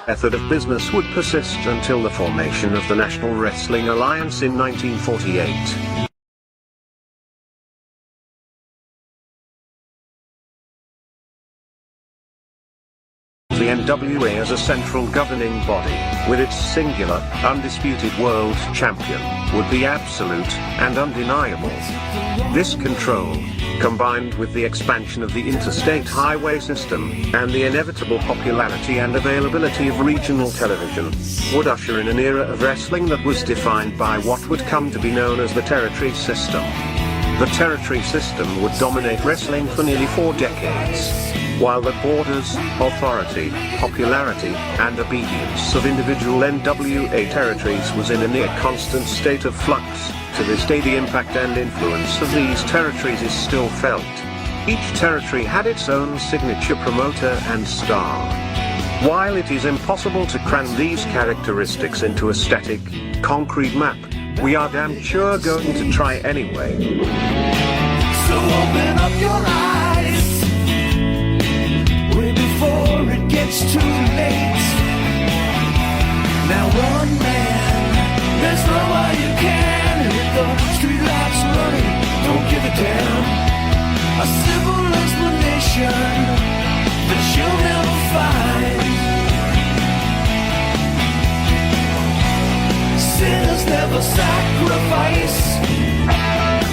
method of business would persist until the formation of the National Wrestling Alliance in 1948. The NWA as a central governing body, with its singular, undisputed world champion, would be absolute and undeniable. This control, combined with the expansion of the interstate highway system, and the inevitable popularity and availability of regional television, would usher in an era of wrestling that was defined by what would come to be known as the territory system. The territory system would dominate wrestling for nearly 4 decades. While the borders, authority, popularity, and obedience of individual NWA territories was in a near constant state of flux, to this day the impact and influence of these territories is still felt. Each territory had its own signature promoter and star. While it is impossible to cram these characteristics into a static, concrete map, we are damn sure going to try anyway. So open up your eyes way before it gets too late. Now one man, there's no way you can. And with the streetlights running, don't give a damn. A simple explanation that you'll never find. Sinners never sacrifice.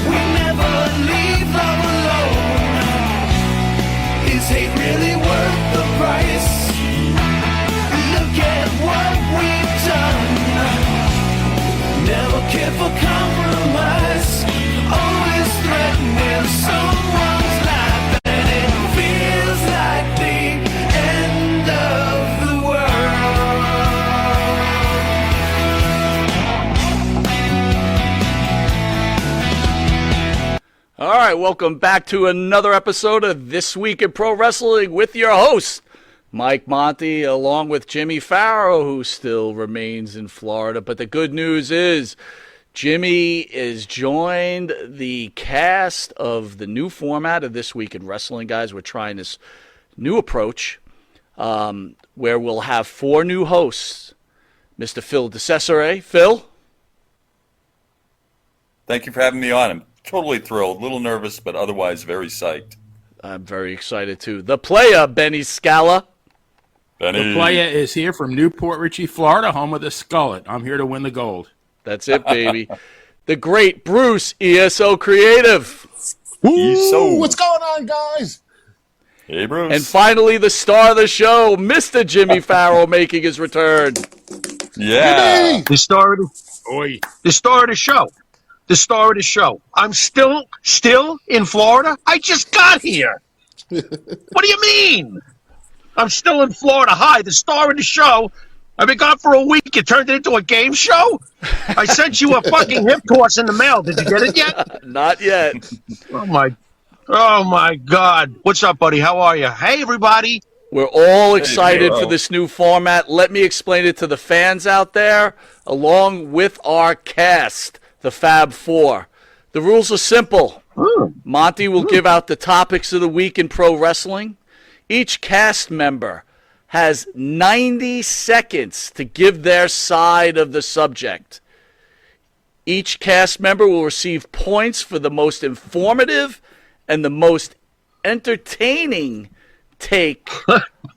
We never leave love alone. Is hate really worth the price? Look at what we've done. Never cared for compromise. Always threatening someone's life. And it feels like the end of the world. All right, welcome back to another episode of This Week in Pro Wrestling with your host, Mike Monte, along with Jimmy Pharaoh, who still remains in Florida. But the good news is Jimmy is joined the cast of the new format of This Week in Wrestling, guys. We're trying this new approach where we'll have 4 new hosts. Mr. Phil DeCesare. Phil? Thank you for having me on. I'm totally thrilled. A little nervous, but otherwise very psyched. I'm very excited, too. The player, Benny Scala. Benny. The player is here from Newport Richey, Florida, home of the Skullet. I'm here to win the gold. That's it, baby. The great Bruce, ESO Creative. ESO. What's going on, guys? Hey, Bruce. And finally, the star of the show, Mr. Jimmy Farrell, making his return. Yeah. The star of Oi. the star of the show. The star of the show. I'm still in Florida. I just got here. What do you mean? I'm still in Florida. Hi, the star of the show. I've been gone for a week. You turned it into a game show? I sent you a fucking hip toss in the mail. Did you get it yet? Not yet. Oh my God. What's up, buddy? How are you? Hey, everybody. We're all excited bro. for this new format. Let me explain it to the fans out there, along with our cast, the Fab Four. The rules are simple. Monty will give out the topics of the week in pro wrestling. Each cast member has 90 seconds to give their side of the subject. Each cast member will receive points for the most informative and the most entertaining take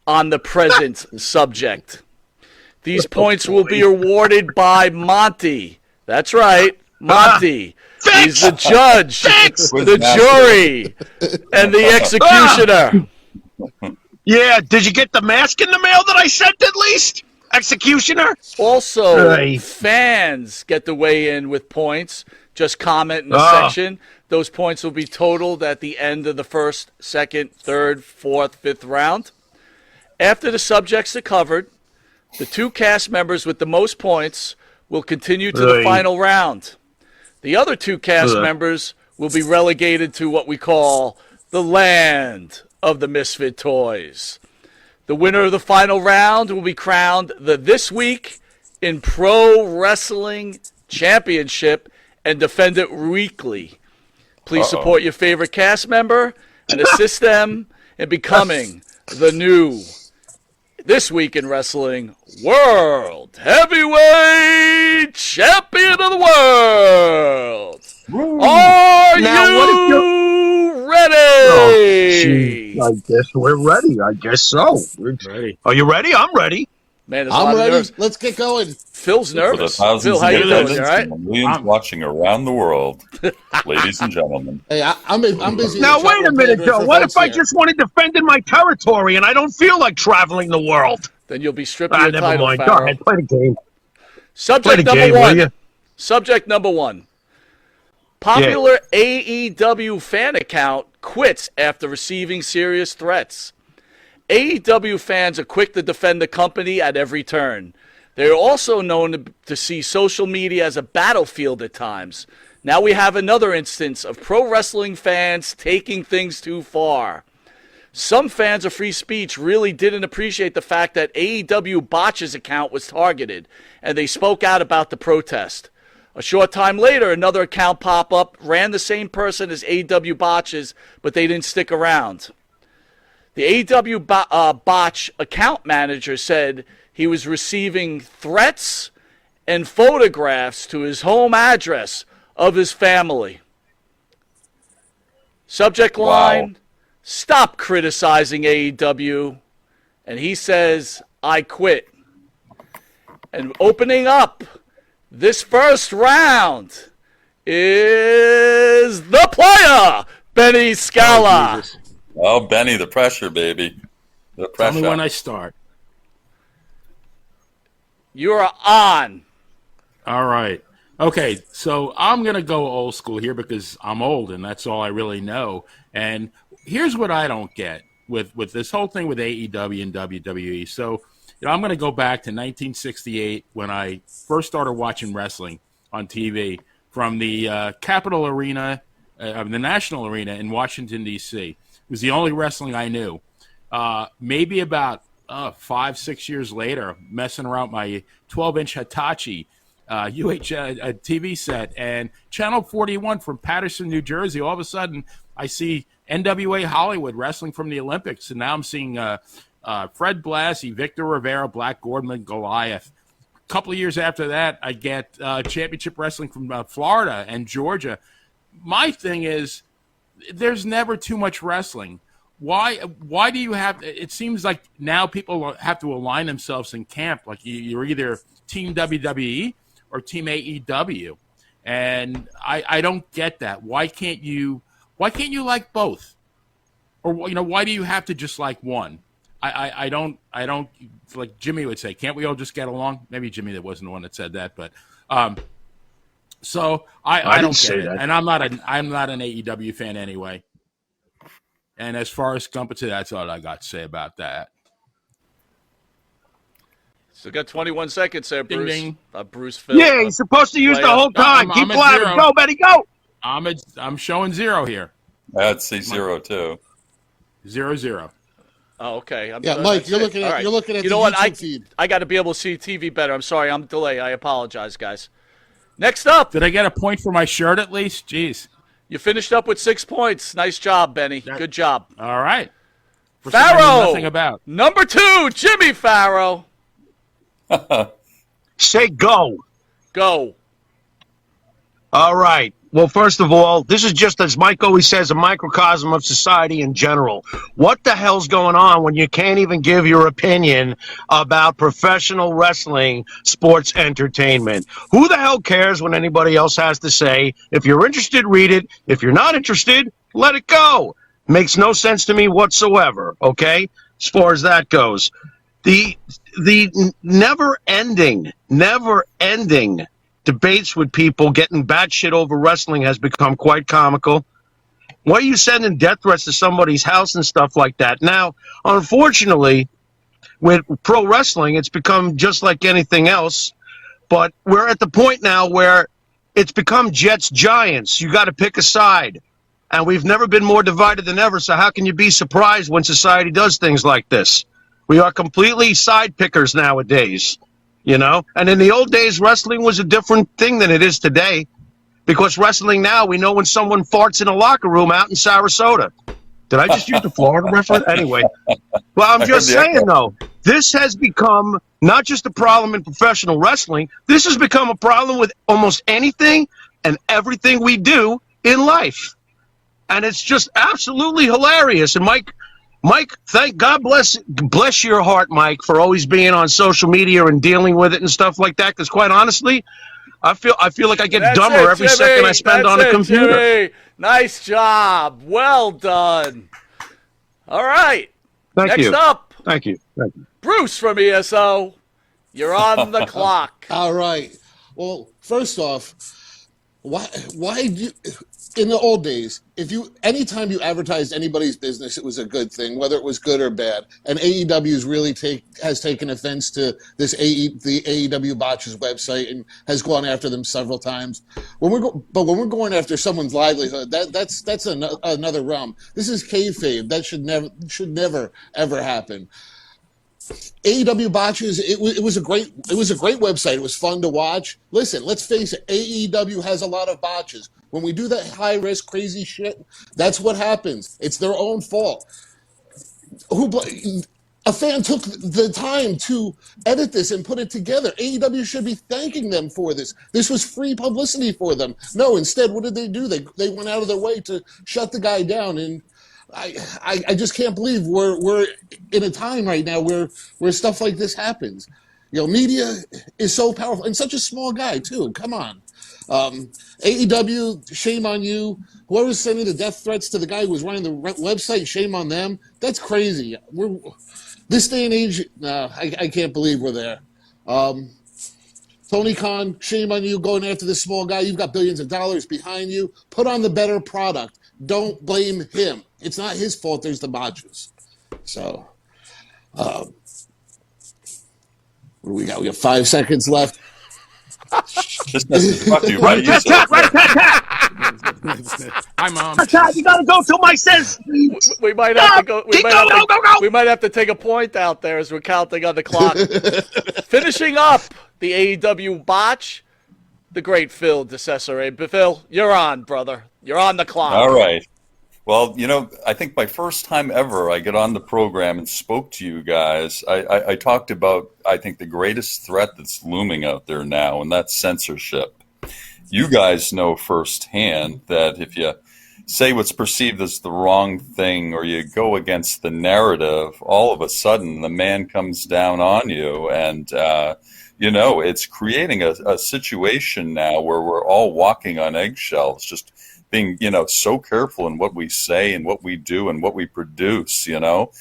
on the present subject. These points will be awarded by Monty. That's right, Monty. He's the judge, the jury, and the executioner. Yeah, did you get the mask in the mail that I sent at least? Executioner? Also, Right. fans get to weigh in with points. Just comment in the section. Those points will be totaled at the end of the first, second, third, fourth, fifth round. After the subjects are covered, the 2 cast members with the most points will continue to the Right. final round. The other 2 cast members will be relegated to what we call the land of the misfit toys. The winner of the final round will be crowned the This Week in Pro Wrestling Championship and defend it weekly. Please support your favorite cast member and assist them in becoming the new This week in wrestling, World Heavyweight Champion of the World. Are you ready? I guess we're ready. I guess so. Ready. Are you ready? I'm ready. Man, there's a lot I'm of ready. nerves. Let's get going. Phil's For the nervous. thousands Phil, how in you doing? attendance You all right? and the millions watching around the world, ladies and gentlemen. Hey, I'm busy. Now, wait a minute, Joe. What if I just want to defend in my territory and I don't feel like traveling the world? Then you'll be stripped of your Never title, mind. Go Pharaoh. ahead. Play the game. Subject Play the game, number will one. you? Subject number one. Popular AEW fan account quits after receiving serious threats. AEW fans are quick to defend the company at every turn. They are also known to see social media as a battlefield at times. Now we have another instance of pro wrestling fans taking things too far. Some fans of free speech really didn't appreciate the fact that AEW Botch's account was targeted, and they spoke out about the protest. A short time later, another account pop up, ran the same person as AEW Botch's, but they didn't stick around. The AEW Botch account manager said he was receiving threats and photographs to his home address of his family. Subject line, stop criticizing AEW. And he says, I quit. And opening up this first round is the player, Benny Scala. Oh, Benny, the pressure, baby. The pressure. Tell me when I start. You are on. All right. Okay, so I'm going to go old school here because I'm old and that's all I really know. And here's what I don't get with this whole thing with AEW and WWE. So, I'm going to go back to 1968 when I first started watching wrestling on TV from the Capitol Arena, the National Arena in Washington, D.C. It was the only wrestling I knew. Maybe about 5-6 years later, messing around my 12-inch Hitachi TV set, and Channel 41 from Paterson, New Jersey, all of a sudden I see NWA Hollywood wrestling from the Olympics, and now I'm seeing Fred Blassie, Victor Rivera, Black Gordman, Goliath. A couple of years after that, I get championship wrestling from Florida and Georgia. My thing is, there's never too much wrestling. Why do you have – it seems like now people have to align themselves in camp. Like you're either Team WWE or Team AEW. And I don't get that. Why can't you like both? Or, why do you have to just like one? I don't like Jimmy would say, can't we all just get along? Maybe Jimmy that wasn't the one that said that, but so I don't get it. That. And I'm not an AEW fan anyway. And as far as company, that's all I got to say about that. So got 21 seconds there, Bruce. Ding, ding. Bruce Phil. Yeah, you're supposed to use the whole time. Keep blabbing. Go, Betty, go. I'm showing 0 here. I'd say 0 too. 0-0. Oh, okay. Mike, you're looking at you know what? I got to be able to see TV better. I'm sorry, I'm delayed. I apologize, guys. Next up. Did I get a point for my shirt at least? Jeez. You finished up with 6 points. Nice job, Benny. Good job. All right. Pharaoh. Nothing about. Number 2, Jimmy Pharaoh. Say go. Go. All right. Well, first of all, this is just, as Mike always says, a microcosm of society in general. What the hell's going on when you can't even give your opinion about professional wrestling sports entertainment? Who the hell cares what anybody else has to say? If you're interested, read it. If you're not interested, let it go. Makes no sense to me whatsoever, okay, as far as that goes. The never-ending debates with people getting batshit over wrestling has become quite comical. Why are you sending death threats to somebody's house and stuff like that? Now, unfortunately, with pro wrestling, it's become just like anything else. But we're at the point now where it's become Jets Giants. You got to pick a side. And we've never been more divided than ever, so how can you be surprised when society does things like this? We are completely side pickers nowadays. And in the old days, wrestling was a different thing than it is today, because wrestling now, we know when someone farts in a locker room out in Sarasota. Did I just use the Florida reference? Anyway, well, I'm just saying, though, this has become not just a problem in professional wrestling. This has become a problem with almost anything and everything we do in life. And it's just absolutely hilarious. And Mike, thank God bless your heart, Mike, for always being on social media and dealing with it and stuff like that. Because quite honestly, I feel like I get dumber every second I spend on the computer. Jimmy. Nice job. Well done. All right. Next up. Thank you. Bruce from ESO. You're on the clock. All right. Well, first off, why do you, in the old days, anytime you advertised anybody's business, it was a good thing, whether it was good or bad. And AEW has taken offense to the AEW Botches website and has gone after them several times. But when we're going after someone's livelihood, that's another realm. This is kayfabe. That should never ever happen. AEW Botches, it was a great website. It was fun to watch. Listen, let's face it, AEW has a lot of botches. When we do that high risk, crazy shit, that's what happens. It's their own fault. A fan took the time to edit this and put it together. AEW should be thanking them for this. This was free publicity for them. No, instead, what did they do? They went out of their way to shut the guy down. And I just can't believe we're in a time right now where stuff like this happens. You know, media is so powerful, and such a small guy too. Come on, AEW, shame on you. Whoever's sending the death threats to the guy who was running the website, shame on them. That's crazy. This day and age, I can't believe we're there. Tony Khan, shame on you going after this small guy. You've got billions of dollars behind you. Put on the better product. Don't blame him. It's not his fault there's the botches. So, what do we got? We got 5 seconds left. This message brought to you by Rat Hi, Mom. you gotta go till Mike says. We might have to go. We might have to take a point out there as we're counting on the clock. Finishing up the AEW botch, the great Phil DeCesare. Phil, you're on, brother. You're on the clock. All right. Well, you know, I think my first time ever I got on the program and spoke to you guys, I talked about, I think, the greatest threat that's looming out there now, and that's censorship. You guys know firsthand that if you say what's perceived as the wrong thing or you go against the narrative, all of a sudden the man comes down on you. And, you know, it's creating a situation now where we're all walking on eggshells, just being, you know, so careful in what we say and what we do and what we produce, you know.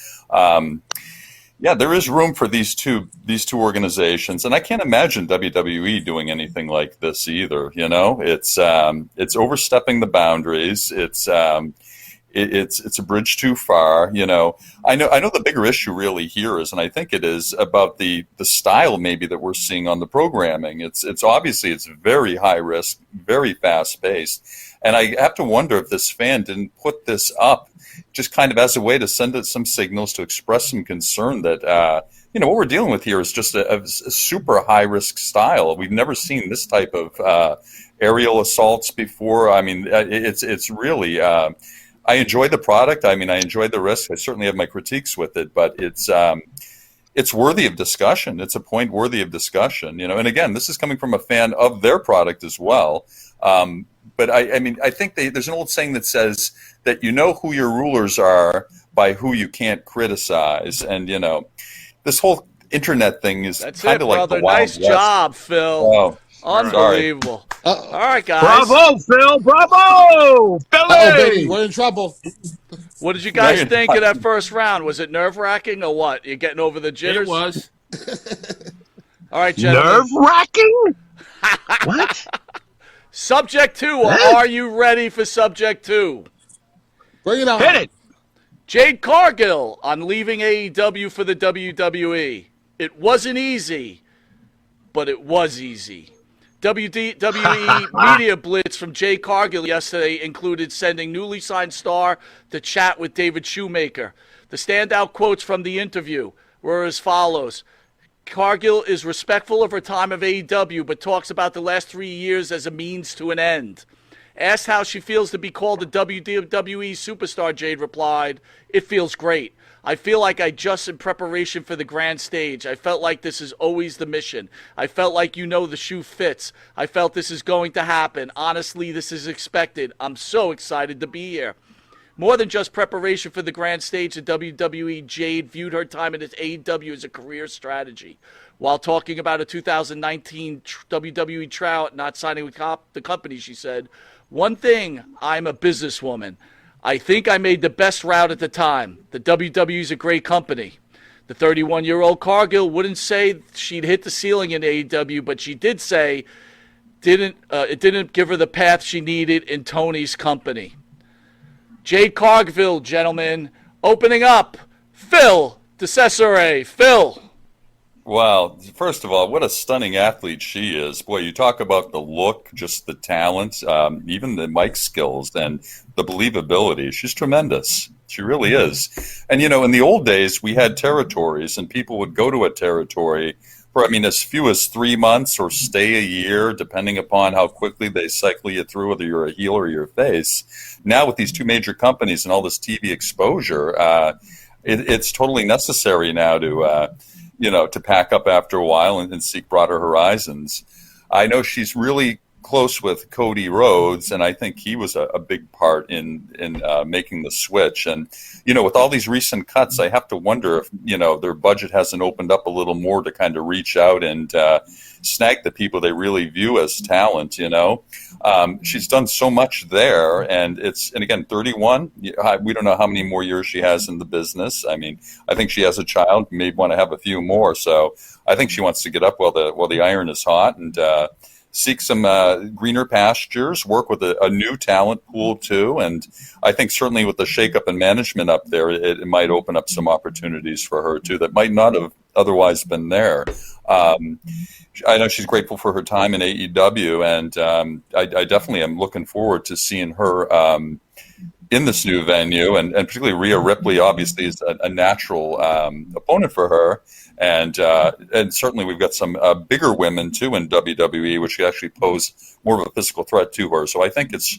Yeah, there is room for these two organizations, and I can't imagine WWE doing anything like this either. You know, it's overstepping the boundaries. It's a bridge too far. You know, I know the bigger issue really here is, and I think it is about the style maybe that we're seeing on the programming. It's obviously it's very high risk, very fast paced, and I have to wonder if this fan didn't put this up just kind of as a way to send it some signals to express some concern that, you know, what we're dealing with here is just a super high risk style. We've never seen this type of aerial assaults before. I mean, it's really, I enjoy the product. I mean, I enjoy the risk. I certainly have my critiques with it, but it's worthy of discussion. It's a point worthy of discussion, you know, and again, this is coming from a fan of their product as well. But I mean, I think there's an old saying that says that you know who your rulers are by who you can't criticize. And, you know, this whole internet thing is kind of like brother. the Wild Nice West. job, Phil. Oh, unbelievable. All right, guys. Bravo, Phil. Bravo. Philly. Oh, baby, we're in trouble. What did you guys think of that first round? Was it nerve-wracking or what? You getting over the jitters? It was. All right, gentlemen. Nerve-wracking? What? Subject 2. Are you ready for Subject 2? Bring it on. Hit it. Jade Cargill on leaving AEW for the WWE. It wasn't easy, but it was easy. WWE media blitz from Jade Cargill yesterday included sending newly signed star to chat with David Shoemaker. The standout quotes from the interview were as follows. Cargill is respectful of her time of AEW, but talks about the last 3 years as a means to an end. Asked how she feels to be called a WWE superstar, Jade replied, "It feels great. I feel like I just in preparation for the grand stage. I felt like this is always the mission. I felt like the shoe fits. I felt this is going to happen. Honestly, this is expected. I'm so excited to be here." More than just preparation for the grand stage at WWE, Jade viewed her time in AEW as a career strategy. While talking about a 2019 WWE tryout not signing with the company, she said, "One thing, I'm a businesswoman. I think I made the best route at the time. The WWE is a great company." The 31-year-old Cargill wouldn't say she'd hit the ceiling in AEW, but she did say it didn't give her the path she needed in Tony's company. Jade Cargill, gentlemen, opening up. Phil DeCesare. Phil. Wow. First of all, what a stunning athlete she is. Boy, you talk about the look, just the talent, even the mic skills and the believability. She's tremendous. She really is. And, in the old days, we had territories, and people would go to a territory for, as few as 3 months or stay a year, depending upon how quickly they cycle you through, whether you're a heel or you're a face. Now, with these two major companies and all this TV exposure, it's totally necessary now to pack up after a while and seek broader horizons. I know she's really close with Cody Rhodes, and I think he was a big part in making the switch. And, with all these recent cuts, I have to wonder if, their budget hasn't opened up a little more to kind of reach out and snag the people they really view as talent, She's done so much there, and again, 31, we don't know how many more years she has in the business. I think she has a child, may want to have a few more, so I think she wants to get up while the iron is hot and seek some greener pastures, work with a new talent pool too, and I think certainly with the shakeup in management up there, it might open up some opportunities for her too that might not have otherwise been there. I know she's grateful for her time in AEW, and I definitely am looking forward to seeing her in this new venue, and particularly Rhea Ripley obviously is a natural opponent for her. And certainly we've got some bigger women too in WWE, which actually pose more of a physical threat to her. So I think it's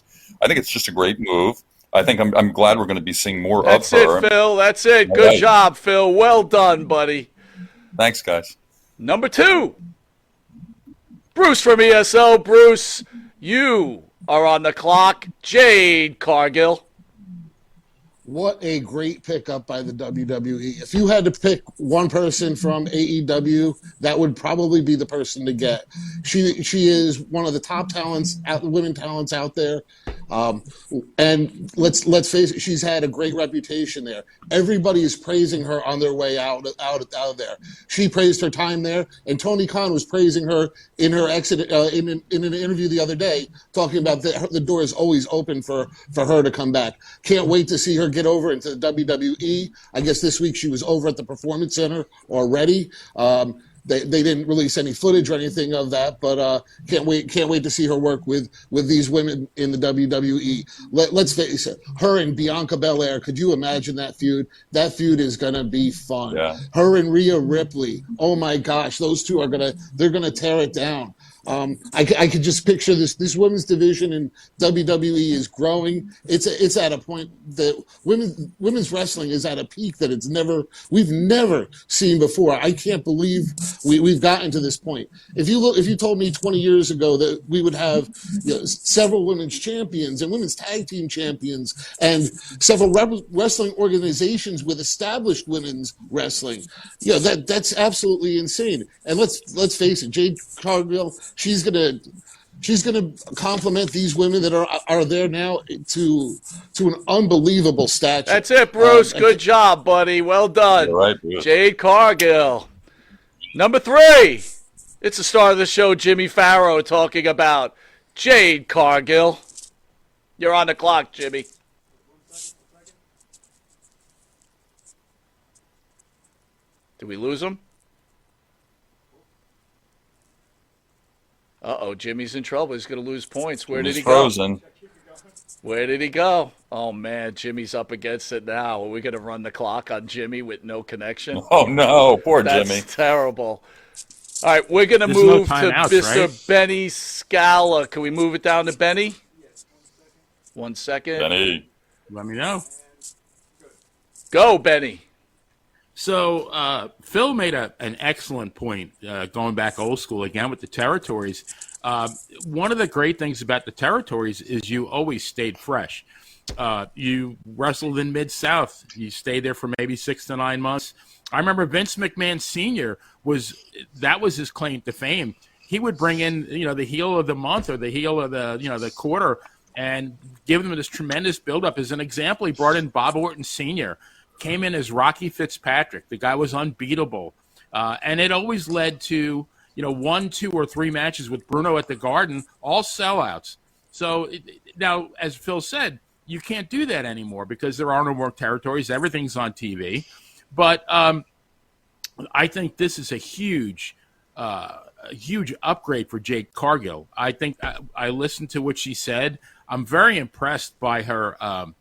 just a great move. I think I'm glad we're going to be seeing more of her. That's it, Phil. That's it. Good job, Phil. Well done, buddy. Thanks, guys. Number 2, Bruce from ESO. Bruce, you are on the clock. Jade Cargill. What a great pickup by the WWE. If you had to pick one person from AEW, that would probably be the person to get. She is one of the top talents, women talents out there. And let's face it, she's had a great reputation there. Everybody is praising her on their way out of there. She praised her time there, and Tony Khan was praising her in her exit in an interview the other day, talking about the door is always open for her to come back. Can't wait to see her get over into the WWE. I guess this week she was over at the Performance Center already. They didn't release any footage or anything of that, but can't wait to see her work with these women in the WWE. Let's face it, her and Bianca Belair. Could you imagine that feud? That feud is gonna be fun. Yeah. Her and Rhea Ripley. Oh my gosh, those two they're gonna tear it down. I could just picture this women's division in WWE is growing. It's at a point that women's wrestling is at a peak that we've never seen before. I can't believe we've gotten to this point. If you told me 20 years ago that we would have several women's champions and women's tag team champions and several wrestling organizations with established women's wrestling, that's absolutely insane. And let's face it, Jade Cargill. She's gonna compliment these women that are there now to an unbelievable stature. That's it, Bruce. Good job, buddy. Well done. You're right, Bruce. Jade Cargill. Number 3. It's the star of the show, Jimmy Farrow, talking about Jade Cargill. You're on the clock, Jimmy. Did we lose him? Uh-oh, Jimmy's in trouble. He's going to lose points. Where did he go? Frozen. Where did he go? Oh, man, Jimmy's up against it now. Are we going to run the clock on Jimmy with no connection? Oh, no. Poor That's Jimmy. Terrible. All right, we're going to There's move no to timeouts, Mr. right? Benny Scala. Can we move it down to Benny? 1 second. Benny. Let me know. Go, Benny. So Phil made an excellent point going back old school again with the territories. One of the great things about the territories is you always stayed fresh. You wrestled in Mid-South. You stayed there for maybe 6 to 9 months. I remember Vince McMahon Sr. was his claim to fame. He would bring in, the heel of the month or the heel of the quarter and give them this tremendous buildup. As an example, he brought in Bob Orton Sr., came in as Rocky Fitzpatrick. The guy was unbeatable. And it always led to, 1, 2, or 3 matches with Bruno at the Garden, all sellouts. So now, as Phil said, you can't do that anymore because there are no more territories. Everything's on TV. But I think this is a huge upgrade for Jade Cargill. I think I listened to what she said. I'm very impressed by her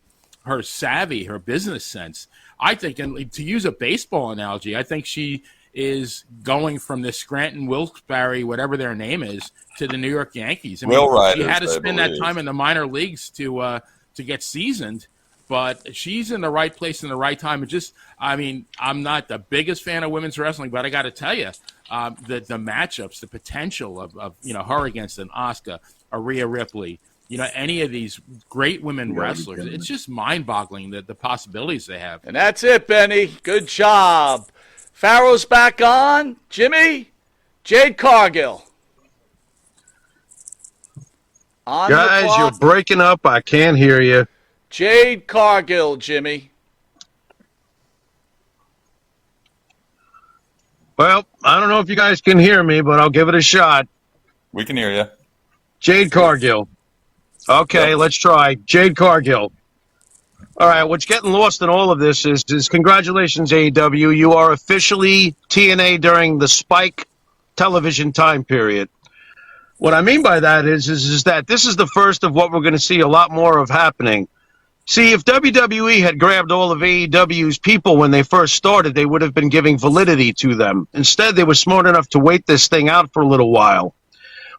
savvy, her business sense. I think, and to use a baseball analogy, I think she is going from the Scranton Wilkes-Barre, whatever their name is, to the New York Yankees. I mean, she had to spend that time in the minor leagues to get seasoned, but she's in the right place in the right time. I'm not the biggest fan of women's wrestling, but I got to tell you, the matchups, the potential of her against an Asuka, a Rhea Ripley, any of these great women wrestlers, it's just mind-boggling the possibilities they have. And that's it, Benny. Good job. Pharaoh's back on. Jimmy, Jade Cargill. On Guys, you're breaking up. I can't hear you. Jade Cargill, Jimmy. Well, I don't know if you guys can hear me, but I'll give it a shot. We can hear you. Jade Cargill. Okay, let's try. Jade Cargill. All right, what's getting lost in all of this is congratulations, AEW. You are officially TNA during the Spike television time period. What I mean by that is that this is the first of what we're going to see a lot more of happening. See, if WWE had grabbed all of AEW's people when they first started, they would have been giving validity to them. Instead, they were smart enough to wait this thing out for a little while.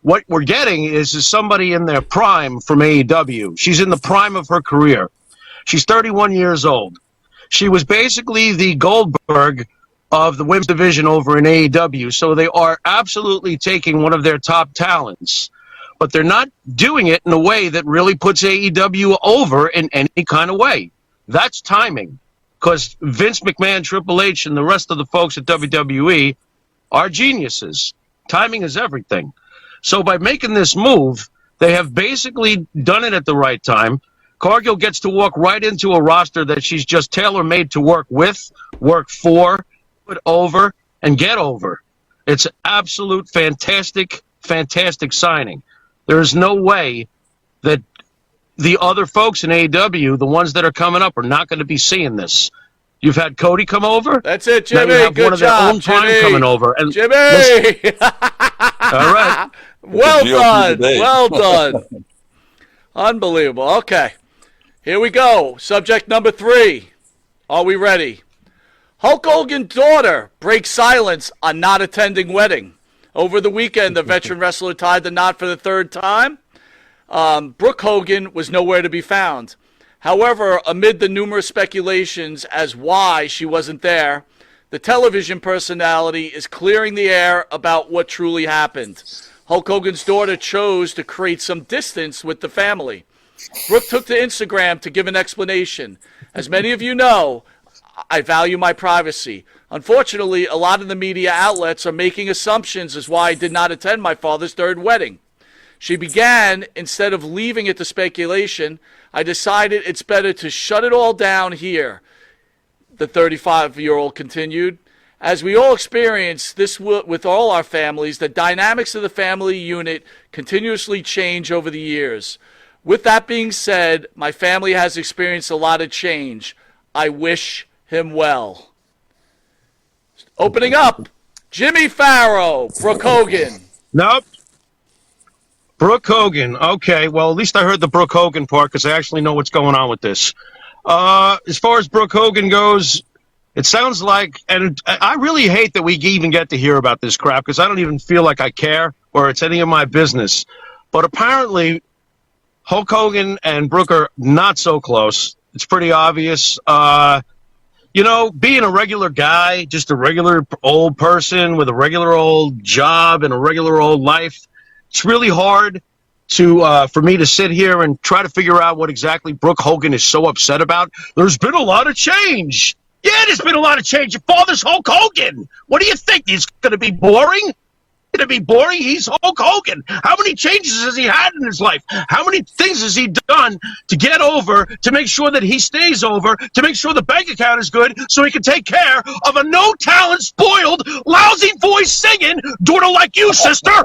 What we're getting is somebody in their prime from AEW. She's in the prime of her career. She's 31 years old. She was basically the Goldberg of the women's division over in AEW. So they are absolutely taking one of their top talents, but they're not doing it in a way that really puts AEW over in any kind of way. That's timing, because Vince McMahon, Triple H, and the rest of the folks at WWE are geniuses. Timing is everything. So by making this move, they have basically done it at the right time. Cargill gets to walk right into a roster that she's just tailor-made to work with, work for, put over, and get over. It's absolute fantastic, fantastic signing. There is no way that the other folks in AEW, the ones that are coming up, are not going to be seeing this. You've had Cody come over. That's it, Jimmy. Now you have Good one of job, their own time Jimmy. coming over. And Jimmy! all right. Well done. Well done. Unbelievable. Okay. Here we go. Subject number 3. Are we ready? Hulk Hogan's daughter breaks silence on not attending wedding. Over the weekend, the veteran wrestler tied the knot for the 3rd time. Brooke Hogan was nowhere to be found. However, amid the numerous speculations as why she wasn't there, the television personality is clearing the air about what truly happened. Hulk Hogan's daughter chose to create some distance with the family. Brooke took to Instagram to give an explanation. As many of you know, I value my privacy. Unfortunately, a lot of the media outlets are making assumptions as why I did not attend my father's 3rd wedding. She began, instead of leaving it to speculation, I decided it's better to shut it all down here, the 35-year-old continued. As we all experience this with all our families, the dynamics of the family unit continuously change over the years. With that being said, my family has experienced a lot of change. I wish him well. Opening up, Jimmy Pharaoh, Brooke Hogan. Nope. Brooke Hogan. Okay, well, at least I heard the Brooke Hogan part because I actually know what's going on with this. As far as Brooke Hogan goes, it sounds like, and I really hate that we even get to hear about this crap because I don't even feel like I care or it's any of my business. But apparently, Hulk Hogan and Brooke are not so close. It's pretty obvious. Being a regular guy, just a regular old person with a regular old job and a regular old life, it's really hard for me to sit here and try to figure out what exactly Brooke Hogan is so upset about. There's been a lot of change. Yeah, there's been a lot of change. Your father's Hulk Hogan. What do you think? He's going to be boring? To be boring? He's Hulk Hogan. How many changes has he had in his life? How many things has he done to get over, to make sure that he stays over, to make sure the bank account is good so he can take care of a no-talent, spoiled, lousy voice singing daughter like you, sister?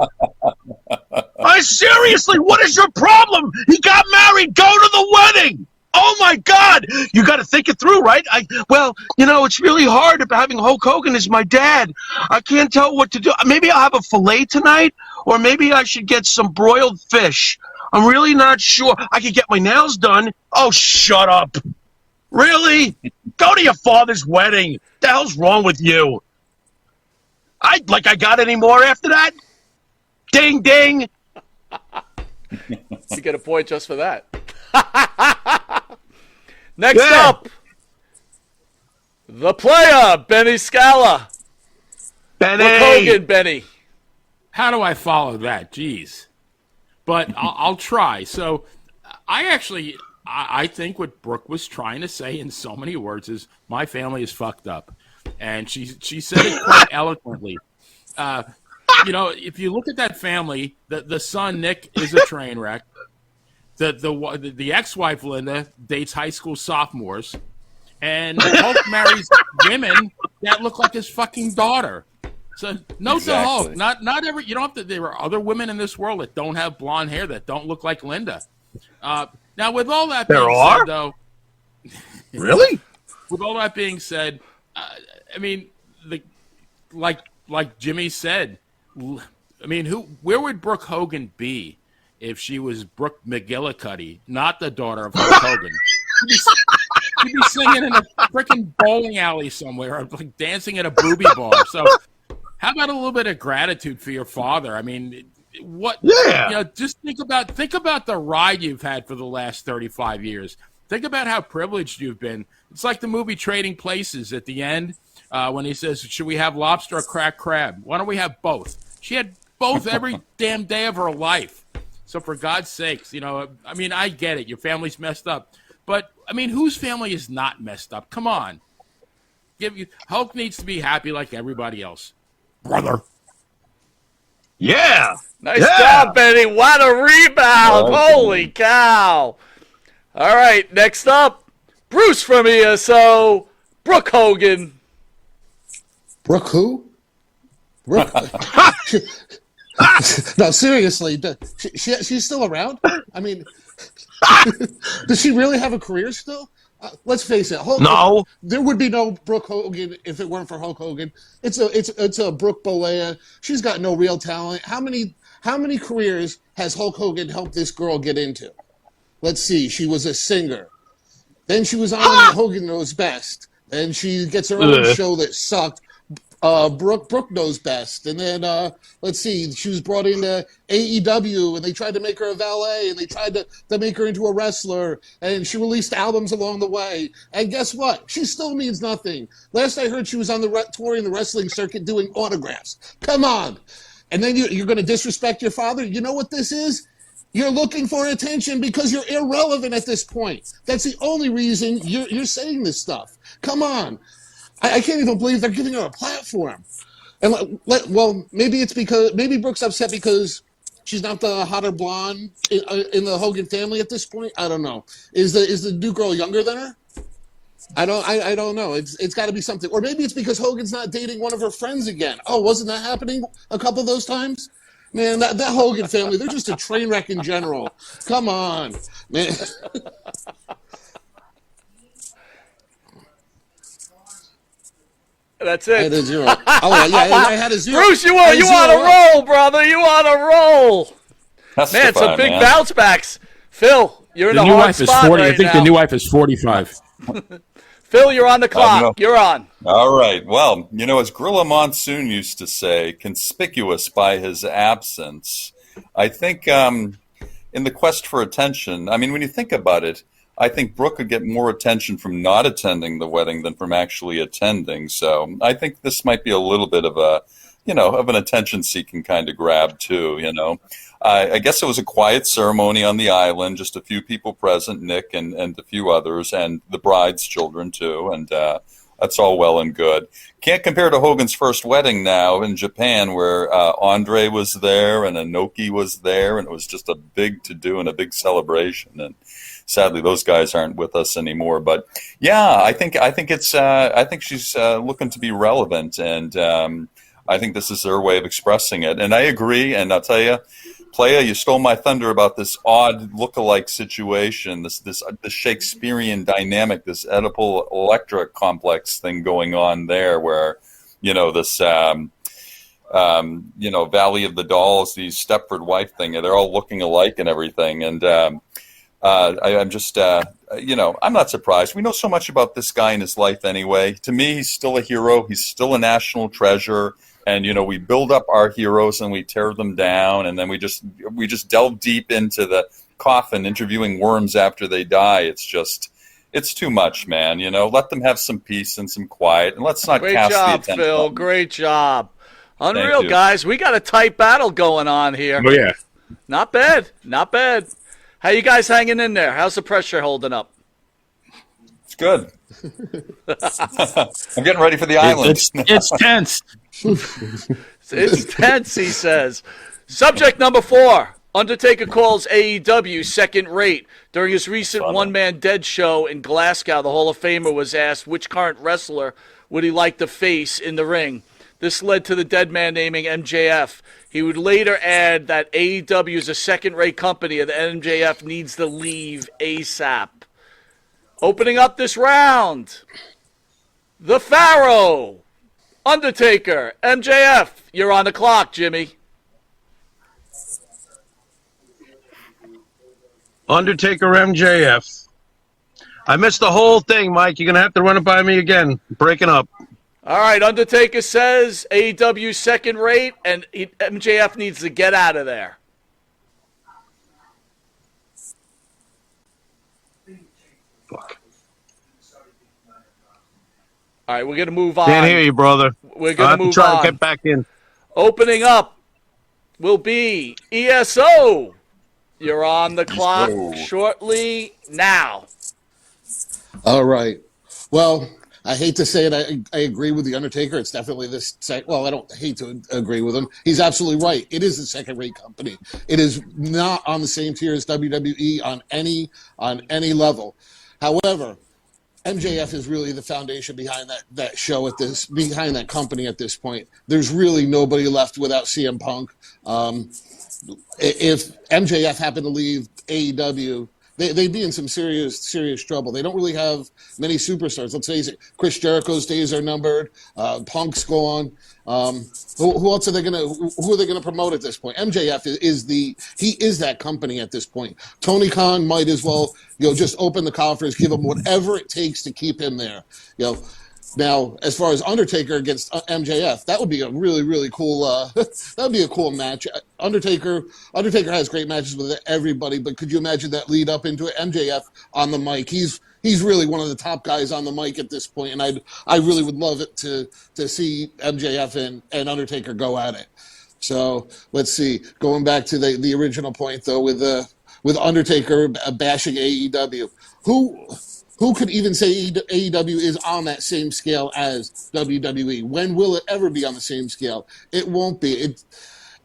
Seriously, what is your problem? He got married. Go to the wedding. Oh, my God. You got to think it through, right? It's really hard having Hulk Hogan as my dad. I can't tell what to do. Maybe I'll have a filet tonight, or maybe I should get some broiled fish. I'm really not sure. I could get my nails done. Oh, shut up. Really? Go to your father's wedding. What the hell's wrong with you? I got any more after that? Ding, ding. You get a point just for that. Next up, the player, Benny Scala. Benny. Hulk Hogan, Benny. How do I follow that? Jeez. But I'll try. So I think what Brooke was trying to say in so many words is my family is fucked up. And she said it quite eloquently. If you look at that family, the son, Nick, is a train wreck. The ex-wife, Linda, dates high school sophomores. And Hulk marries women that look like his fucking daughter. So note to Hulk, not every, you don't have to, there are other women in this world that don't have blonde hair that don't look like Linda. Now, with all that being said, though. Really? With all that being said, like Jimmy said, where would Brooke Hogan be if she was Brooke McGillicuddy, not the daughter of Hulk Hogan? She'd be singing in a freaking bowling alley somewhere, or like dancing at a booby bar. So, how about a little bit of gratitude for your father? What? Yeah. Just think about the ride you've had for the last 35 years. Think about how privileged you've been. It's like the movie Trading Places at the end when he says, "Should we have lobster or cracked crab? Why don't we have both?" She had both every damn day of her life. So for God's sakes, I get it. Your family's messed up. But, whose family is not messed up? Come on. Hulk needs to be happy like everybody else. Brother. Yeah. Nice job, Benny. What a rebound. Holy cow. All right, next up, Bruce from ESO, Brooke Hogan. Brooke who? Brooke. No, seriously. She's still around? Does she really have a career still? Let's face it. No. There would be no Brooke Hogan if it weren't for Hulk Hogan. It's a Brooke Bolea. She's got no real talent. How many careers has Hulk Hogan helped this girl get into? Let's see. She was a singer. Then she was on Hogan Knows Best. Then she gets her own show that sucked. Brooke Knows Best. And then, let's see, she was brought into AEW, and they tried to make her a valet, and they tried to make her into a wrestler, and she released albums along the way. And guess what? She still means nothing. Last I heard, she was on the touring the wrestling circuit doing autographs. Come on. And then you're going to disrespect your father? You know what this is? You're looking for attention because you're irrelevant at this point. That's the only reason you're saying this stuff. Come on. I can't even believe they're giving her a platform. And maybe Brooke's upset because she's not the hotter blonde in the Hogan family at this point. I don't know. Is the new girl younger than her? I don't know. It's got to be something. Or maybe it's because Hogan's not dating one of her friends again. Oh, wasn't that happening a couple of those times? Man, that Hogan family, they're just a train wreck in general. Come on, man. That's it. I had a zero. Oh, yeah, I had a zero. Bruce, you want to roll, brother. You want to roll. Man, some big bounce backs. Phil, you're in the hard spot right now. I think the new wife is 45. Phil, you're on the clock. You're on. All right. Well, as Gorilla Monsoon used to say, conspicuous by his absence. I think, in the quest for attention, I mean, when you think about it, I think Brooke could get more attention from not attending the wedding than from actually attending. So I think this might be a little bit of a, of an attention-seeking kind of grab too. I guess it was a quiet ceremony on the island, just a few people present, Nick and a few others, and the bride's children too, and that's all well and good. Can't compare to Hogan's first wedding now in Japan, where Andre was there and Inoki was there, and it was just a big to-do and a big celebration. And sadly, those guys aren't with us anymore. But yeah, I think she's looking to be relevant, and I think this is her way of expressing it. And I agree. And I'll tell you, Playa, you stole my thunder about this odd look-alike situation, this Shakespearean dynamic, this Oedipal Electra complex thing going on there, where this Valley of the Dolls, the Stepford wife thing, they're all looking alike and everything. And I'm just, I'm not surprised. We know so much about this guy in his life anyway. To me, he's still a hero. He's still a national treasure. And, we build up our heroes and we tear them down. And then we just delve deep into the coffin, interviewing worms after they die. It's too much, man. Let them have some peace and some quiet. And let's not cast the attention. Great job, Phil. Great job. Unreal, Thank you. guys. We got a tight battle going on here. Oh, yeah. Not bad. Not bad. How you guys hanging in there? How's the pressure holding up? It's good. I'm getting ready for the island. It's tense. It's tense, he says. Subject number 4. Undertaker calls AEW second rate. During his recent one-man dead show in Glasgow, the Hall of Famer was asked which current wrestler would he like to face in the ring. This led to the dead man naming MJF. He would later add that AEW is a second-rate company and that MJF needs to leave ASAP. Opening up this round, The Pharaoh, Undertaker, MJF. You're on the clock, Jimmy. Undertaker, MJF. I missed the whole thing, Mike. You're going to have to run it by me again. Breaking up. All right, Undertaker says AEW second rate, and MJF needs to get out of there. Fuck. All right, we're going to move on. Can't hear you, brother. We're going to move try on. to get back in. Opening up will be ESO. You're on the clock shortly now. All right. Well, I hate to say it. I agree with The Undertaker. It's definitely this. Well, I don't hate to agree with him. He's absolutely right. It is a second-rate company. It is not on the same tier as WWE on any level. However, MJF is really the foundation behind that show behind that company at this point. There's really nobody left without CM Punk. If MJF happened to leave AEW, they'd be in some serious trouble. They don't really have many superstars. Let's face it, Chris Jericho's days are numbered. Punk's gone. Who else are they gonna promote at this point? MJF is that company at this point. Tony Khan might as well just open the coffers, give him whatever it takes to keep him there. Now, as far as Undertaker against MJF, that would be a really, really cool. That would be a cool match. Undertaker has great matches with everybody, but could you imagine that lead up into it? MJF on the mic, he's really one of the top guys on the mic at this point, and I really would love it to see MJF and Undertaker go at it. So let's see. Going back to the original point though, with Undertaker bashing AEW, who could even say AEW is on that same scale as WWE? When will it ever be on the same scale? It won't be.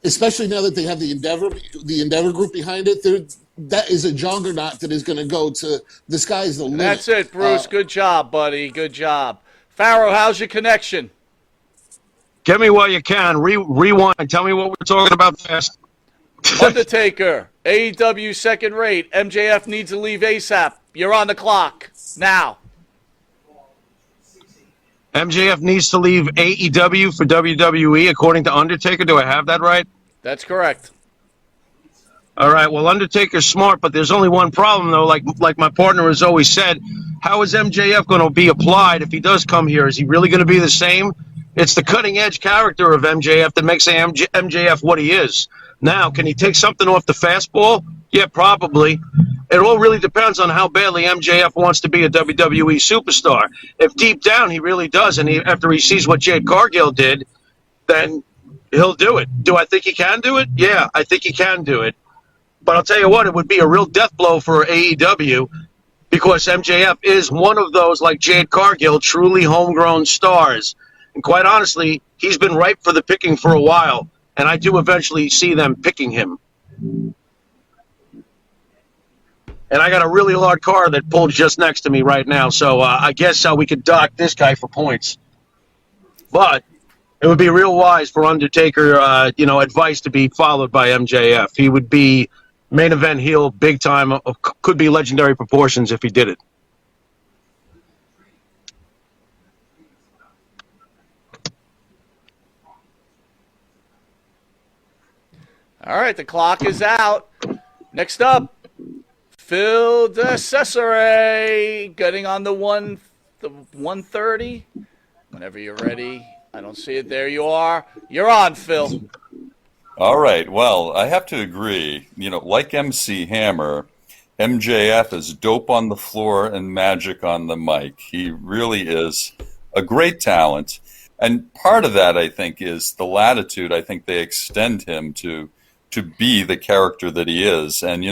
Especially now that they have the Endeavor group behind it. That is a juggernaut that is going to go to the sky's the limit. That's it, Bruce. Good job, buddy. Good job. Pharaoh, how's your connection? Get me while you can. Rewind. Tell me what we're talking about fast. Undertaker, AEW second rate. MJF needs to leave ASAP. You're on the clock now. MJF needs to leave AEW for WWE, according to Undertaker. Do I have that right? That's correct. All right. Well, Undertaker's smart, but there's only one problem, though. Like my partner has always said, how is MJF going to be applied if he does come here? Is he really going to be the same? It's the cutting-edge character of MJF that makes MJF what he is. Now, can he take something off the fastball? Yeah, probably. It all really depends on how badly MJF wants to be a WWE superstar. If deep down he really does, and after he sees what Jade Cargill did, then he'll do it. Do I think he can do it? Yeah, I think he can do it. But I'll tell you what, it would be a real death blow for AEW because MJF is one of those, like Jade Cargill, truly homegrown stars. And quite honestly, he's been ripe for the picking for a while, and I do eventually see them picking him. And I got a really large car that pulled just next to me right now, so I guess we could dock this guy for points. But it would be real wise for Undertaker, advice to be followed by MJF. He would be main event heel, big time, could be legendary proportions if he did it. All right, the clock is out. Next up, Phil DeCesare getting on the 130. Whenever you're ready. I don't see it. There you are. You're on, Phil. All right. Well, I have to agree. Like MC Hammer, MJF is dope on the floor and magic on the mic. He really is a great talent. And part of that, I think, is the latitude I think they extend him to be the character that he is. And,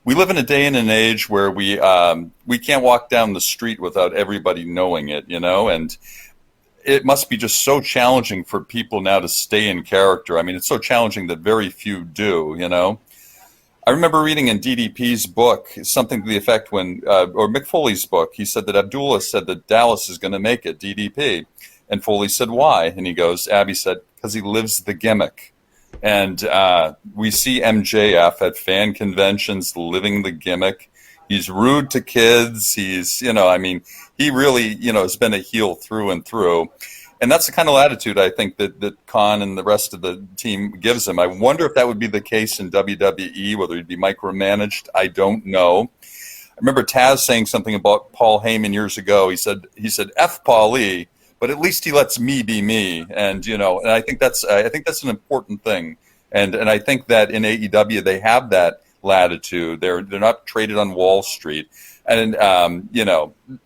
we live in a day and an age where we can't walk down the street without everybody knowing it, and it must be just so challenging for people now to stay in character. I mean, it's so challenging that very few do, I remember reading in DDP's book something to the effect or Mick Foley's book, he said that Abdullah said that Dallas is going to make it, DDP. And Foley said, why? And Abby said, because he lives the gimmick. And we see MJF at fan conventions living the gimmick. He's rude to kids. He's, he really, has been a heel through and through. And that's the kind of attitude I think that Khan and the rest of the team gives him. I wonder if that would be the case in WWE, whether he'd be micromanaged. I don't know. I remember Taz saying something about Paul Heyman years ago. He said, F Paul E., but at least he lets me be me. And, and I think that's an important thing. And I think that in AEW, they have that latitude. They're not traded on Wall Street. And,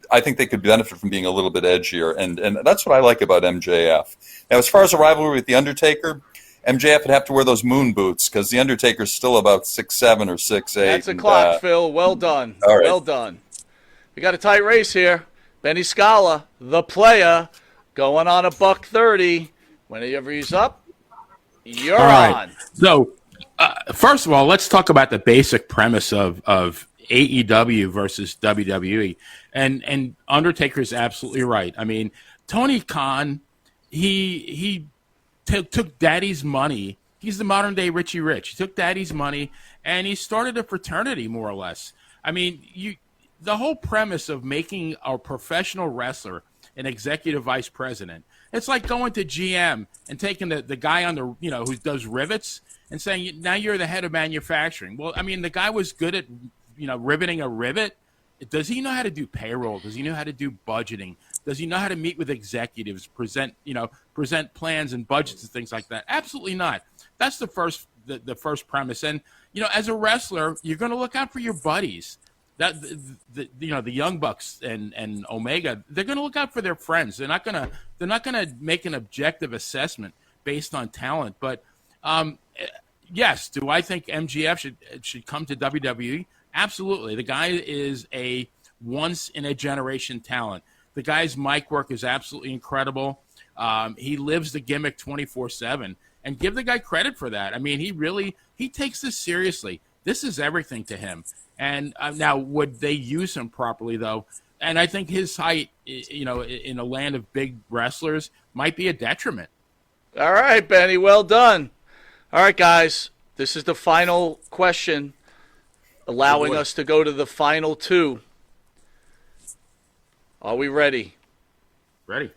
I think they could benefit from being a little bit edgier. And that's what I like about MJF. Now, as far as a rivalry with The Undertaker, MJF would have to wear those moon boots because The Undertaker's still about 6'7" or 6'8". That's a clock, Phil. Well done. All right. Well done. We got a tight race here. Benny Scala, the player, going on $130. Whenever he's up, you're on. So, first of all, let's talk about the basic premise of AEW versus WWE. And Undertaker's absolutely right. I mean, Tony Khan, he took Daddy's money. He's the modern day Richie Rich. He took Daddy's money and he started a fraternity, more or less. I mean, the whole premise of making a professional wrestler an executive vice president, it's like going to GM and taking the guy on the, who does rivets and saying, now you're the head of manufacturing. Well, I mean, the guy was good at, riveting a rivet. Does he know how to do payroll? Does he know how to do budgeting? Does he know how to meet with executives, present plans and budgets and things like that? Absolutely not. That's the first premise. And, as a wrestler, you're going to look out for your buddies. That the Young Bucks and Omega, they're going to look out for their friends. They're not going to make an objective assessment based on talent. But yes, do I think MGF should come to WWE? Absolutely. The guy is a once in a generation talent. The guy's mic work is absolutely incredible. He lives the gimmick 24/7, and give the guy credit for that. I mean, he takes this seriously. This is everything to him. And now, would they use him properly, though? And I think his height, in a land of big wrestlers, might be a detriment. All right, Benny, well done. All right, guys, this is the final question, allowing us to go to the final two. Are we ready? Ready.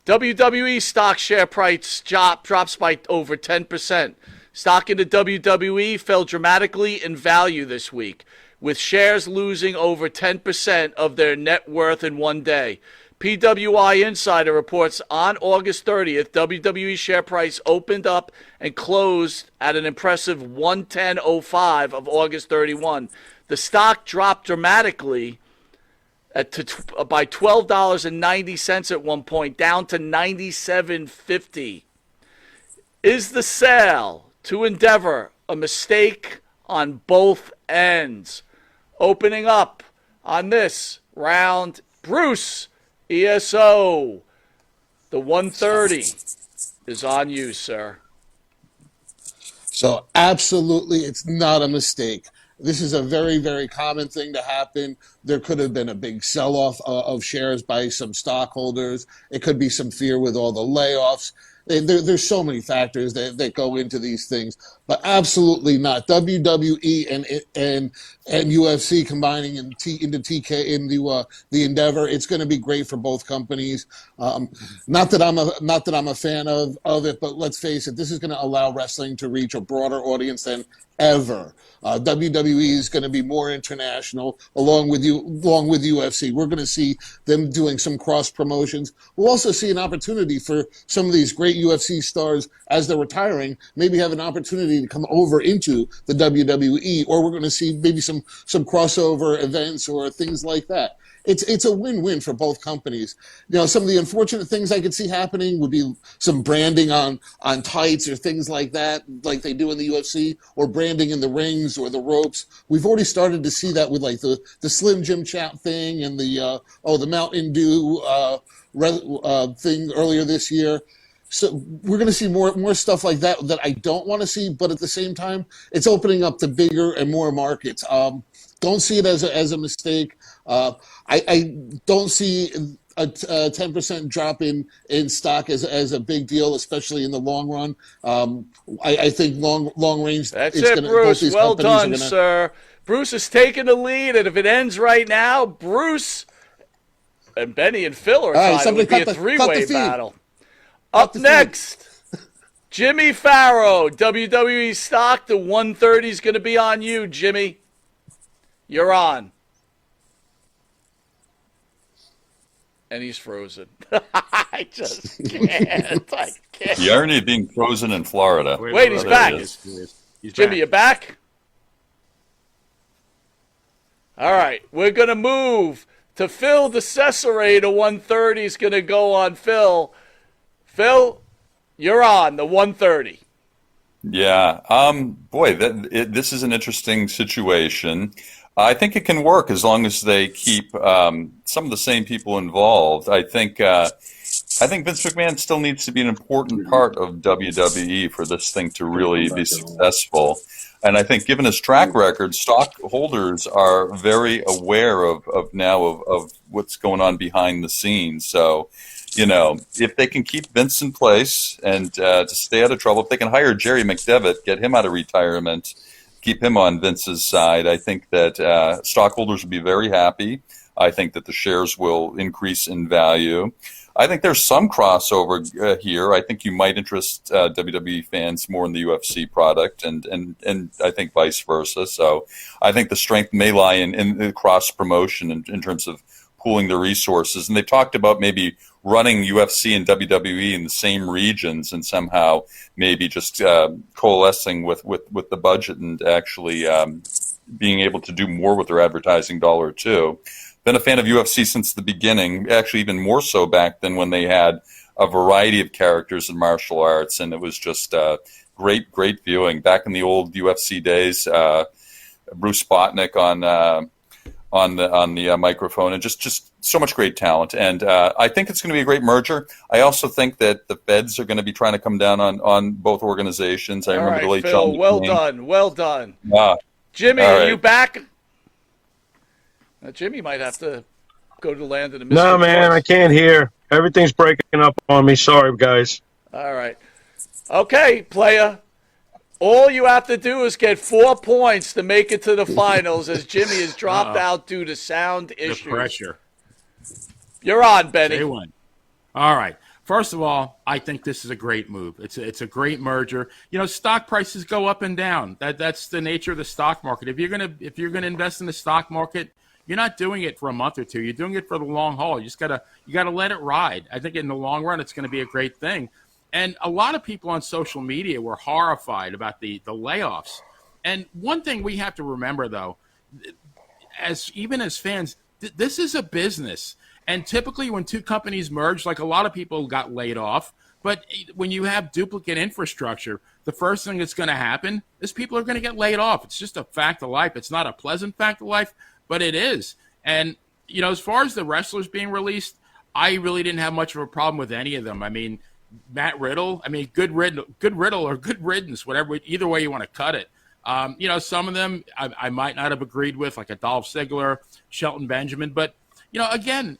WWE stock share price drops by over 10%. Stock in the WWE fell dramatically in value this week, with shares losing over 10% of their net worth in one day. PWI Insider reports on August 30th, WWE share price opened up and closed at an impressive 110.05 of August 31. The stock dropped dramatically by $12.90 at one point, down to $97.50. Is the sale to Endeavor a mistake on both ends? Opening up on this round, Bruce, ESO, the 130 is on you, sir. So absolutely, it's not a mistake. This is a very, very common thing to happen. There could have been a big sell-off of shares by some stockholders. It could be some fear with all the layoffs. There's so many factors that go into these things, but absolutely not. WWE and UFC combining into the Endeavor. It's going to be great for both companies. Not that I'm a fan of it, but let's face it, this is going to allow wrestling to reach a broader audience than ever. WWE is going to be more international, along with UFC. We're going to see them doing some cross promotions. We'll also see an opportunity for some of these great UFC stars, as they're retiring, maybe have an opportunity to come over into the WWE, or we're going to see maybe some crossover events or things like that. It's a win-win for both companies. You know, some of the unfortunate things I could see happening would be some branding on tights or things like that, like they do in the UFC, or branding in the rings or the ropes. We've already started to see that with like the Slim Jim Chat thing and the Mountain Dew thing earlier this year. So we're going to see more stuff like that I don't want to see, but at the same time, it's opening up to bigger and more markets. Don't see it as a mistake. I don't see a 10% drop in stock as a big deal, especially in the long run. I think long range. That's it, Bruce. Well done, sir. Bruce is taking the lead, and if it ends right now, Bruce and Benny and Phil are tied. It would be a three-way battle. Up next, Jimmy Farrow, WWE stock. The 130 is going to be on you, Jimmy. You're on. And he's frozen. I just can't. I can't. You're already being frozen in Florida. Wait, he's back. He's Jimmy, back. you back? All right, we're going to move to Phil DeCesare. The 130 is going to go on Phil. Phil, you're on the 130. Yeah. Boy, this is an interesting situation. I think it can work as long as they keep some of the same people involved. I think Vince McMahon still needs to be an important part of WWE for this thing to really be successful. And I think, given his track record, stockholders are very aware of what's going on behind the scenes. So, you know, if they can keep Vince in place and to stay out of trouble, if they can hire Jerry McDevitt, get him out of retirement, keep him on Vince's side, I think that stockholders will be very happy. I think that the shares will increase in value. I think there's some crossover here. I think you might interest WWE fans more in the UFC product, and I think vice versa. So I think the strength may lie in the cross promotion in terms of pooling the resources. And they've talked about maybe running UFC and WWE in the same regions and somehow maybe just coalescing with the budget and actually being able to do more with their advertising dollar too. Been a fan of UFC since the beginning, actually even more so back then when they had a variety of characters in martial arts, and it was just great viewing. Back in the old UFC days, Bruce Spotnick on the microphone, and just so much great talent. And I think it's going to be a great merger. I also think that the feds are going to be trying to come down on both organizations. I remember the late Phil, John McCain. Well done. Jimmy, are you back? Jimmy might have to go to the land of the Mr. No, man, I can't hear. Everything's breaking up on me. Sorry, guys. All right. Okay, player. All you have to do is get 4 points to make it to the finals, as Jimmy has dropped out due to sound issues. The pressure. You're on, Benny. Day one. All right. First of all, I think this is a great move. It's a great merger. You know, stock prices go up and down. That's the nature of the stock market. If you're gonna invest in the stock market, you're not doing it for a month or two. You're doing it for the long haul. You gotta let it ride. I think in the long run, it's going to be a great thing. And a lot of people on social media were horrified about the layoffs. And one thing we have to remember, though, even as fans, this is a business. And typically when two companies merge, like a lot of people got laid off, but when you have duplicate infrastructure, the first thing that's going to happen is people are going to get laid off. It's just a fact of life. It's not a pleasant fact of life, but it is. And, as far as the wrestlers being released, I really didn't have much of a problem with any of them. I mean, Matt Riddle, good Riddle or good riddance, whatever, either way you want to cut it. Some of them I might not have agreed with, like a Dolph Ziggler, Shelton Benjamin. But, again,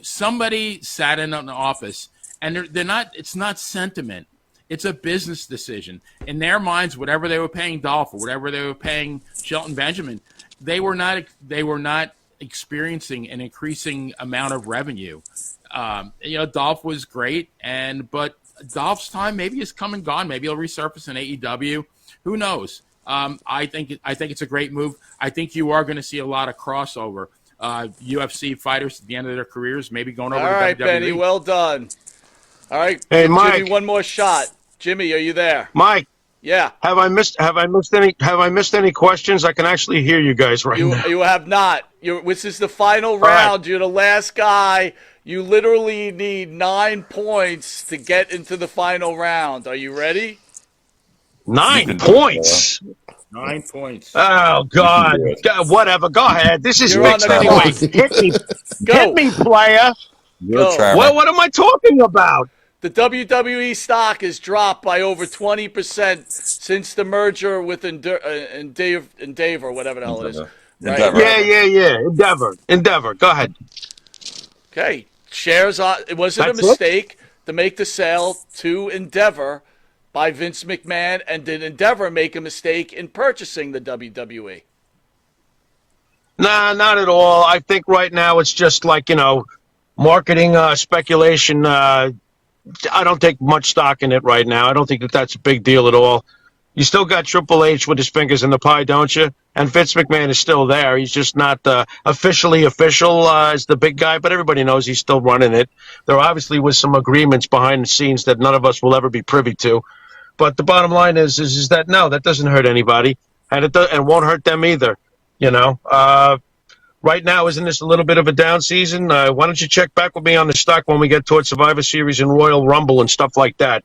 somebody sat in an office, and they're not. It's not sentiment. It's a business decision. In their minds, whatever they were paying Dolph or whatever they were paying Shelton Benjamin, they were not experiencing an increasing amount of revenue. Dolph was great, but Dolph's time maybe is come and gone. Maybe he'll resurface in AEW. Who knows? I think it's a great move. I think you are going to see a lot of crossover. UFC fighters at the end of their careers, maybe going over to WWE. All right, Benny, well done. All right, Hey, give Mike. Jimmy one more shot. Jimmy, are you there? Mike, Yeah. have I missed any questions? I can actually hear you guys right now. You have not. This is the final right. round. You're the last guy. You literally need 9 points to get into the final round. Are you ready? 9 points. 9 points. Oh God. Whatever. Go ahead. This is You're on the mixed anyway. clock. Hit me, player. You're Go. charming. What am I talking about? The WWE stock has dropped by over 20% since the merger with Endeavor, whatever the hell it is. Endeavor. Yeah. Endeavor. Go ahead. Okay. Shares on. Was it a That's it? mistake to make the sale to Endeavor by Vince McMahon? And did Endeavor make a mistake in purchasing the WWE? Nah, not at all. I think right now it's just like, marketing speculation. I don't take much stock in it right now. I don't think that's a big deal at all. You still got Triple H with his fingers in the pie, don't you? And Vince McMahon is still there. He's just not officially official as the big guy, but everybody knows he's still running it. There obviously was some agreements behind the scenes that none of us will ever be privy to. But the bottom line is that no, that doesn't hurt anybody, and it won't hurt them either. Right now, isn't this a little bit of a down season? Why don't you check back with me on the stock when we get towards Survivor Series and Royal Rumble and stuff like that?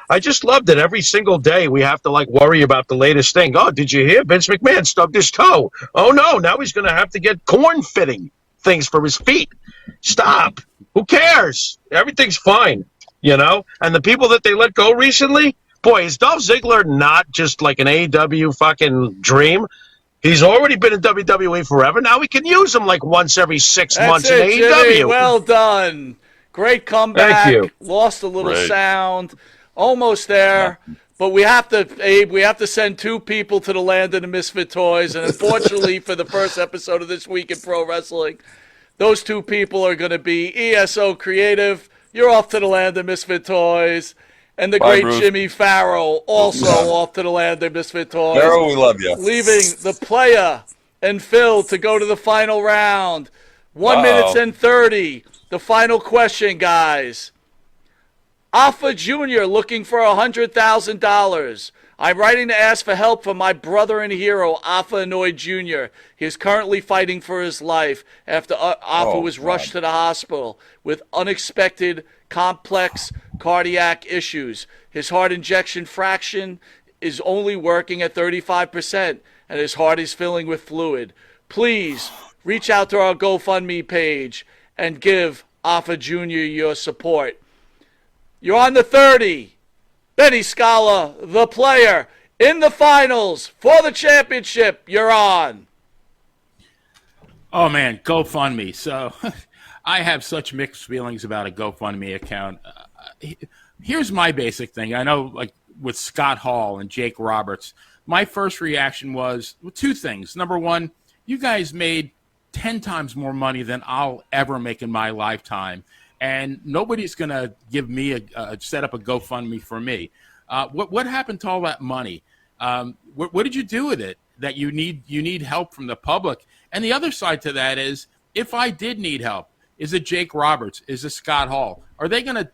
I just love that every single day we have to worry about the latest thing. Oh, did you hear? Vince McMahon stubbed his toe. Oh no, now he's going to have to get corn fitting things for his feet. Stop. Who cares? Everything's fine, And the people that they let go recently, boy, is Dolph Ziggler not just like an AEW fucking dream? He's already been in WWE forever. Now we can use him once every 6 months in AEW. Jimmy, well done. Great comeback. Thank you. Lost a little Great. sound. Almost there. But we have to send 2 people to the land of the misfit toys. And unfortunately for the first episode of This Week in Pro Wrestling, those 2 people are going to be ESO Creative. You're off to the land of misfit toys. And the Bye, great Bruce. Jimmy Farrell, also off to the land of misfit toys. Farrell, we love you. Leaving the player and Phil to go to the final round. 1 minute and 30. The final question, guys. Alpha Jr. looking for $100,000. I'm writing to ask for help from my brother and hero, Alpha Anoy Jr. He is currently fighting for his life after Alpha was rushed to the hospital with unexpected complex cardiac issues. His heart injection fraction is only working at 35%, and his heart is filling with fluid. Please reach out to our GoFundMe page and give Alpha Jr. your support. You're on the 30. Benny Scala, the player, in the finals for the championship. You're on. Oh, man, GoFundMe. So I have such mixed feelings about a GoFundMe account. Here's my basic thing. I know, with Scott Hall and Jake Roberts, my first reaction was 2 things. Number one, you guys made 10 times more money than I'll ever make in my lifetime. And nobody's going to give me set up a GoFundMe for me. What happened to all that money? What did you do with it? That you need help from the public. And the other side to that is, if I did need help, is it Jake Roberts? Is it Scott Hall? Are they going to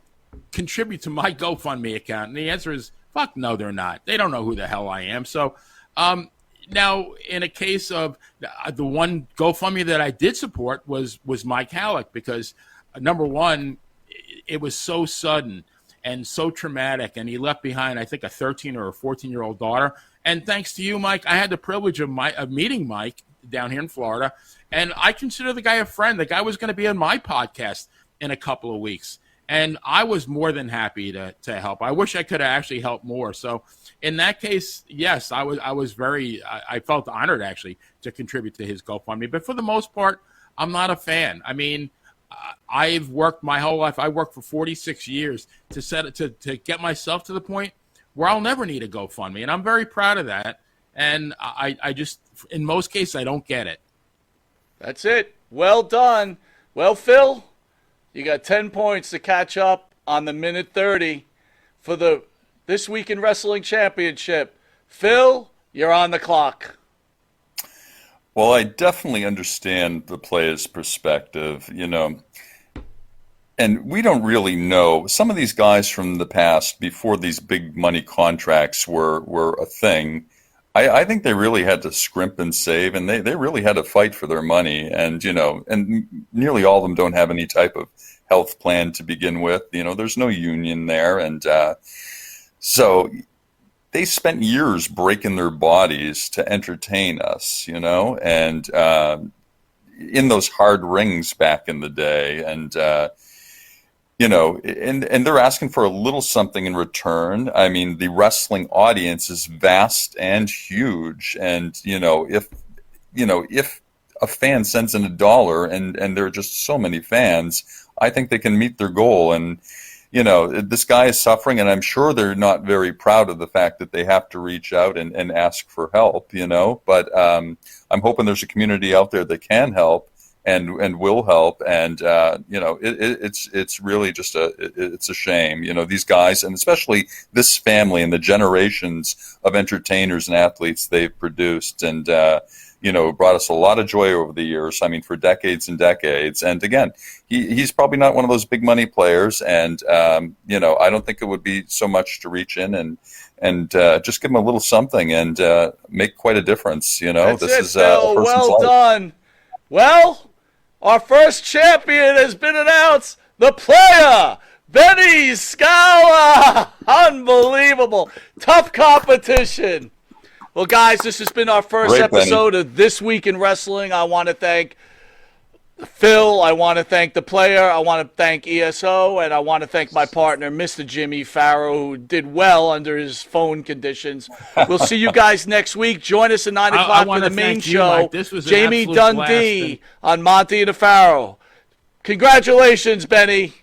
contribute to my GoFundMe account? And the answer is, fuck no, they're not. They don't know who the hell I am. So now, in a case of the one GoFundMe that I did support was Mike Halleck, because number one, it was so sudden and so traumatic, and he left behind, I think, a 13 or a 14-year-old daughter. And thanks to you, Mike, I had the privilege of meeting Mike down here in Florida, and I consider the guy a friend. The guy was going to be on my podcast in a couple of weeks, and I was more than happy to help. I wish I could have actually helped more. So in that case, yes, I felt honored actually to contribute to his GoFundMe. But for the most part, I'm not a fan. I mean, I've worked my whole life. I worked for 46 years to get myself to the point where I'll never need a GoFundMe, and I'm very proud of that. And I just, in most cases, I don't get it. That's it. Well done. Well, Phil, you got 10 points to catch up on the minute 30 for the This Week in Wrestling Championship. Phil, you're on the clock. Well, I definitely understand the player's perspective, and we don't really know. Some of these guys from the past, before these big money contracts were a thing, I think they really had to scrimp and save, and they really had to fight for their money. And, and nearly all of them don't have any type of health plan to begin with. There's no union there. And so they spent years breaking their bodies to entertain us, and in those hard rings back in the day. And, and they're asking for a little something in return. I mean, the wrestling audience is vast and huge. And, if a fan sends in $1 and there are just so many fans, I think they can meet their goal. And, this guy is suffering, and I'm sure they're not very proud of the fact that they have to reach out and ask for help, but I'm hoping there's a community out there that can help and will help. And, it's really just it's a shame, these guys, and especially this family and the generations of entertainers and athletes they've produced. And, brought us a lot of joy over the years. I mean, for decades and decades. And again, he's probably not one of those big money players. And, I don't think it would be so much to reach in and just give him a little something and make quite a difference. That's this it, is Phil. a person's Well life. done. Well, our first champion has been announced. The player, Benny Scala. Unbelievable. Tough competition. Well, guys, this has been our first episode of This Week in Wrestling. I want to thank Phil. I want to thank the player. I want to thank ESO. And I want to thank my partner, Mr. Jimmy Pharaoh, who did well under his phone conditions. We'll see you guys next week. Join us at 9 o'clock for the main show. Jamie Dundee on Monte The Pharaoh. Congratulations, Benny.